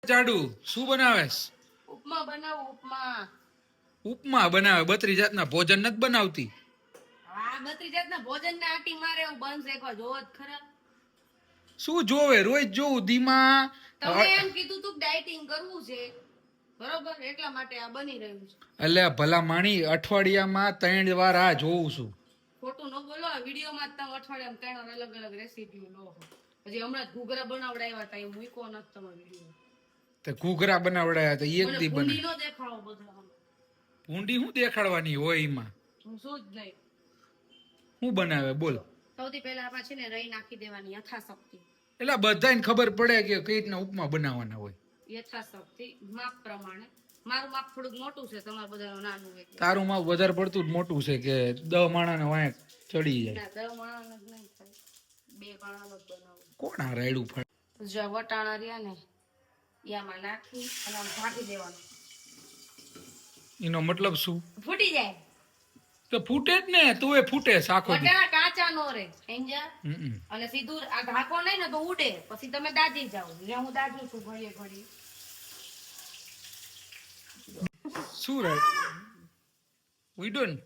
જાડુ શું બનાવેસ? ઉપમા બનાવો. ઉપમા ઉપમા બનાવે? 32 જાતના ભોજન નથી બનાવતી? હા, 32 જાતના ભોજન ને આટી મારે એવું બનશે એકવાર જોવો જ ખરા. શું જોવે? રોજ જોવું ધીમા. તમે એમ કીધું તું ડાયટિંગ કરવું છે બરોબર, એટલા માટે આ બની રહ્યું છે. એટલે ભલા માણી અઠવાડિયામાં 3 વાર આ જોઉં છું. ખોટું ન બોલો. વિડીયોમાં તમે અઠવાડિયામાં 3 વાર અલગ અલગ રેસીપી લો. હજી હમણાં જ ઘૂઘરા બનાવડાવ્યા હતા, એ મૂકો નથી તમારો વિડીયો. તે ઘૂઘરા બનાવડાયા તો એક દી બને. ભૂંડી નો દેખાડો બધા. ભૂંડી શું દેખાડવાની હોય એમાં? હું શું જ નહીં. શું બનાવે બોલ? સૌથી પહેલા આપણે છે ને રહી નાખી દેવાની યથાશક્તિ. એટલે બધાને ખબર પડે કે કઈ રીતના ઉપમા બનાવવાના હોય. યથાશક્તિ માપ પ્રમાણે. મારું માપ થોડુંક મોટું છે, તમારું બધાનું નાનું હોય. તારું માપ વધારે પડતું જ મોટું છે કે 10 માણાને વાંક ચડી જાય. ના, 10 માણાનું જ નહીં થાય, 2 માણાનું જ બનાવું. કોણ આ રાયડું ફળ? જો વટાણા રહ્યા ને એમાં નાખી અને આમ ઢાંકી દેવાનું. એનો મતલબ શું? ફૂટી જાય તો ફૂટે જ ને. તું એ ફૂટે સાખો દી. વટાણા કાચા નો રે સમજ્યા. અને સીધું આ ઢાંકો નહીં ને તો ઉડે, પછી તમે દાજી જાઓ. જે હું દાજું છું ઘડીએ ઘડી. શું રે ઉઈડો ને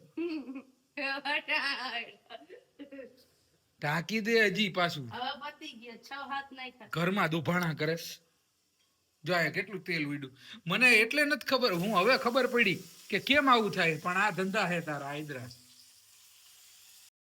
ઢાંકી દે હજી પાછું. હવે પતી ગયા 6 હાથ નાખ્યા. ઘરમાં દુભાણા કરેસ. જો આ કેટલું તેલ ઉડ્યું. મને એટલે નથી ખબર. હું હવે ખબર પડી કે કેમ આવું થાય. પણ આ ધંધા હે તારા હાયદરા.